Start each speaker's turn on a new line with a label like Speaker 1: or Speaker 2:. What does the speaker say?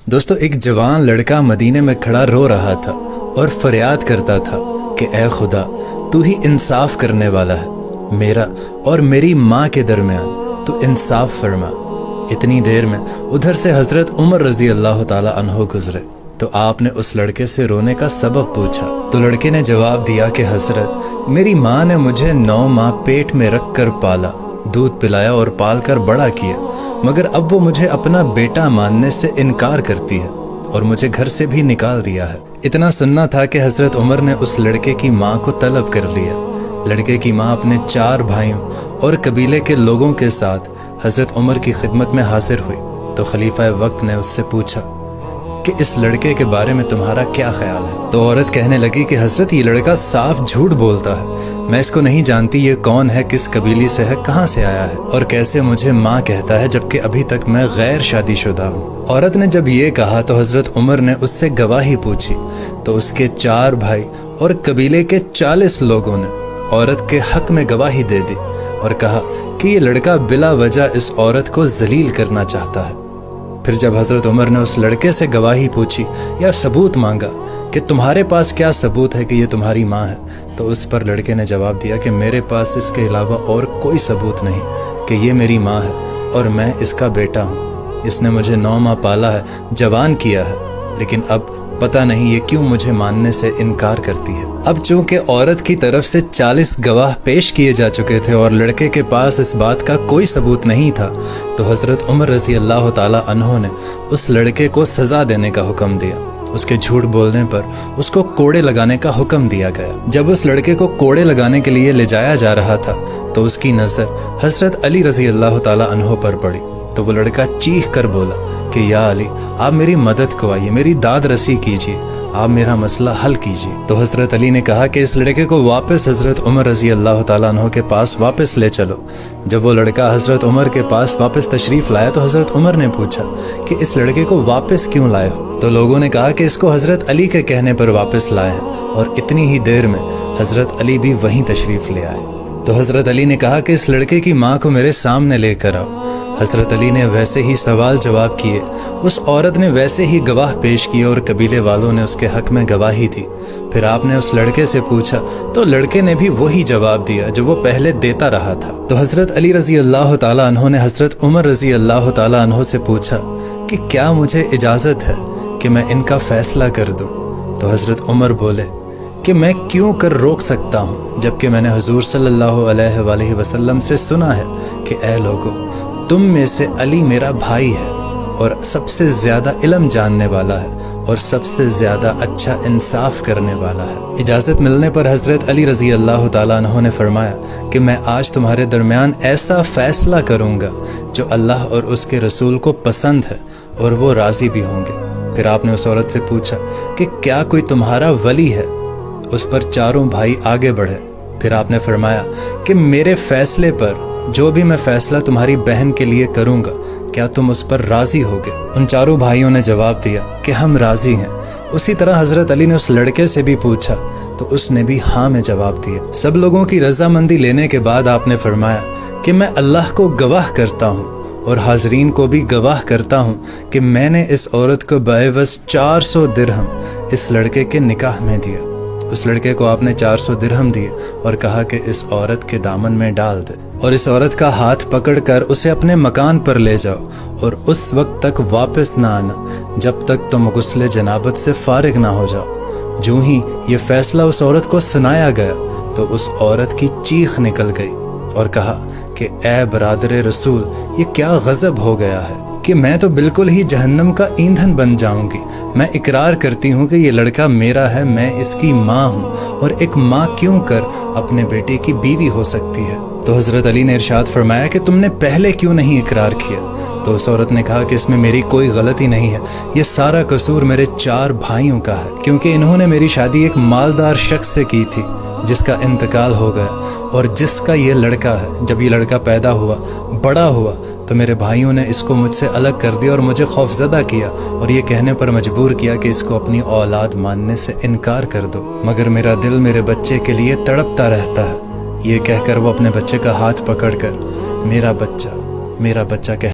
Speaker 1: दोस्तों, एक जवान लड़का मदीने में खड़ा रो रहा था और फरियाद करता था कि ऐ खुदा, तू ही इंसाफ करने वाला है। मेरा और मेरी माँ के दरमियान तू इंसाफ फरमा। इतनी देर में उधर से हजरत उमर रजी अल्लाह ताला अन्हो गुजरे तो आपने उस लड़के से रोने का सबब पूछा। तो लड़के ने जवाब दिया कि हजरत, मेरी माँ ने मुझे 9 माह पेट में रख कर पाला, दूध पिलाया और पाल कर बड़ा किया, मगर अब वो मुझे अपना बेटा मानने से इनकार करती है और मुझे घर से भी निकाल दिया है। इतना सुनना था कि हजरत उमर ने उस लड़के की माँ को तलब कर लिया। लड़के की माँ अपने 4 भाइयों और कबीले के लोगों के साथ हजरत उमर की खिदमत में हाजिर हुई तो खलीफा वक्त ने उससे पूछा कि इस लड़के के बारे में तुम्हारा क्या ख्याल है। तो औरत कहने लगी कि हजरत, ये लड़का साफ झूठ बोलता है, मैं इसको नहीं जानती, ये कौन है, किस कबीले से है, कहाँ से आया है और कैसे मुझे माँ कहता है जबकि अभी तक मैं गैर शादीशुदा हूँ। औरत ने जब ये कहा तो हजरत उमर ने उससे गवाही पूछी तो उसके 4 भाई और कबीले के 40 लोगों ने औरत के हक में गवाही दे दी और कहा कि ये लड़का बिला वजह इस औरत को जलील करना चाहता है। फिर जब हजरत उमर ने उस लड़के से गवाही पूछी या सबूत मांगा कि तुम्हारे पास क्या सबूत है कि ये तुम्हारी माँ है, तो उस पर लड़के ने जवाब दिया कि मेरे पास इसके अलावा और कोई सबूत नहीं कि ये मेरी माँ है और मैं इसका बेटा हूँ। इसने मुझे 9 माह पाला है, जवान किया है, लेकिन अब पता नहीं ये क्यों मुझे मानने से इनकार करती है। अब चूंकि औरत की तरफ से 40 गवाह पेश किए जा चुके थे और लड़के के पास इस बात का कोई सबूत नहीं था, तो हजरत उमर रजी अल्लाह ताला अन्हो ने उस लड़के को सजा देने का हुक्म दिया। उसके झूठ बोलने पर उसको कोड़े लगाने का हुक्म दिया गया। जब उस लड़के को कोड़े लगाने के लिए ले जाया जा रहा था तो उसकी नजर हजरत अली रजी अल्लाह ताला अन्हो पर पड़ी तो वो लड़का चीख कर बोला कि या अली, आप मेरी मदद को आइए, मेरी दाद रसी कीजिए, आप मेरा मसला हल कीजिए। तो हजरत अली ने कहा कि इस लड़के को वापस हजरत उमर रजी अल्लाह ताला अन्हो के पास वापस ले चलो। जब वो लड़का हजरत उमर के पास वापस तशरीफ लाया तो हजरत उमर ने पूछा कि इस लड़के को वापस क्यों लाए हो। तो लोगों ने कहा कि इसको हजरत अली के कहने पर वापस लाए हैं और इतनी ही देर में हजरत अली भी वहीं तशरीफ ले आए। तो हजरत अली ने कहा कि इस लड़के की माँ को मेरे सामने लेकर आओ। हजरत अली ने वैसे ही सवाल जवाब किए, उस औरत ने वैसे ही गवाह पेश किए और कबीले वालों ने उसके हक में गवाही दी। फिर आपने उस लड़के से पूछा तो लड़के ने भी वही जवाब दिया जो वो पहले देता रहा था। तो हजरत अली रजी अल्लाह ताला अन्हो ने हजरत उमर रजी अल्लाह ताला अन्हो से पूछा कि क्या मुझे इजाज़त है कि मैं इनका फैसला कर दूं। तो हजरत उमर बोले कि मैं क्यों कर रोक सकता हूँ, जबकि मैंने हुजूर सल्लल्लाहु अलैहि वसल्लम से सुना है कि ऐ लोगों, तुम में से अली मेरा भाई है और सबसे ज्यादा इल्म जानने वाला है और सबसे ज्यादा अच्छा इंसाफ करने वाला है। इजाजत मिलने पर हजरत अली रजी अल्लाह ताला अन्हो ने फरमाया कि मैं आज तुम्हारे दरमियान ऐसा फैसला करूंगा जो अल्लाह और उसके रसूल को पसंद है और वो राजी भी होंगे। फिर आपने उस औरत से पूछा कि क्या कोई तुम्हारा वली है। उस पर 4 भाई आगे बढ़े। फिर आपने फरमाया कि मेरे फैसले पर जो भी मैं फैसला तुम्हारी बहन के लिए करूंगा, क्या तुम उस पर राजी होगे। उन 4 भाइयों ने जवाब दिया कि हम राजी हैं। उसी तरह हजरत अली ने उस लड़के से भी पूछा तो उसने भी हाँ में जवाब दिया। सब लोगों की रजामंदी लेने के बाद आपने फरमाया कि मैं अल्लाह को गवाह करता हूँ और हाजरीन को भी गवाह करता हूँ कि मैंने इस औरत को बेवस 400 दिरहम इस लड़के के निकाह में दिया। उस लड़के को आपने 400 दिरहम दिए और कहा कि इस औरत के दामन में डाल दे और इस औरत का हाथ पकड़कर उसे अपने मकान पर ले जाओ और उस वक्त तक वापस ना आना जब तक तुम गुस्ले जनाबत से फारिग ना हो जाओ। जो ही ये फैसला उस औरत को सुनाया गया तो उस औरत की चीख निकल गई और कहा कि ऐ बरादरे रसूल, ये क्या गजब हो गया है कि मैं तो बिल्कुल ही जहन्नम का ईंधन बन जाऊंगी। मैं इकरार करती हूँ कि ये लड़का मेरा है, मैं इसकी माँ हूँ और एक माँ क्यों कर अपने बेटे की बीवी हो सकती है। तो हजरत अली ने इरशाद फरमाया कि तुमने पहले क्यों नहीं इकरार किया। तो उस औरत ने कहा कि इसमें मेरी कोई गलती नहीं है, ये सारा कसूर मेरे 4 भाइयों का है, क्योंकि इन्होंने मेरी शादी एक मालदार शख्स से की थी जिसका इंतकाल हो गया और जिसका ये लड़का है। जब ये लड़का पैदा हुआ, बड़ा हुआ, तो मेरे भाइयों ने इसको मुझसे अलग कर दिया और मुझे खौफजदा किया और ये कहने पर मजबूर किया कि इसको अपनी औलाद मानने से इनकार कर दो, मगर मेरा दिल मेरे बच्चे के लिए तड़पता रहता है। ये कहकर वो अपने बच्चे का हाथ पकड़कर मेरा बच्चा कह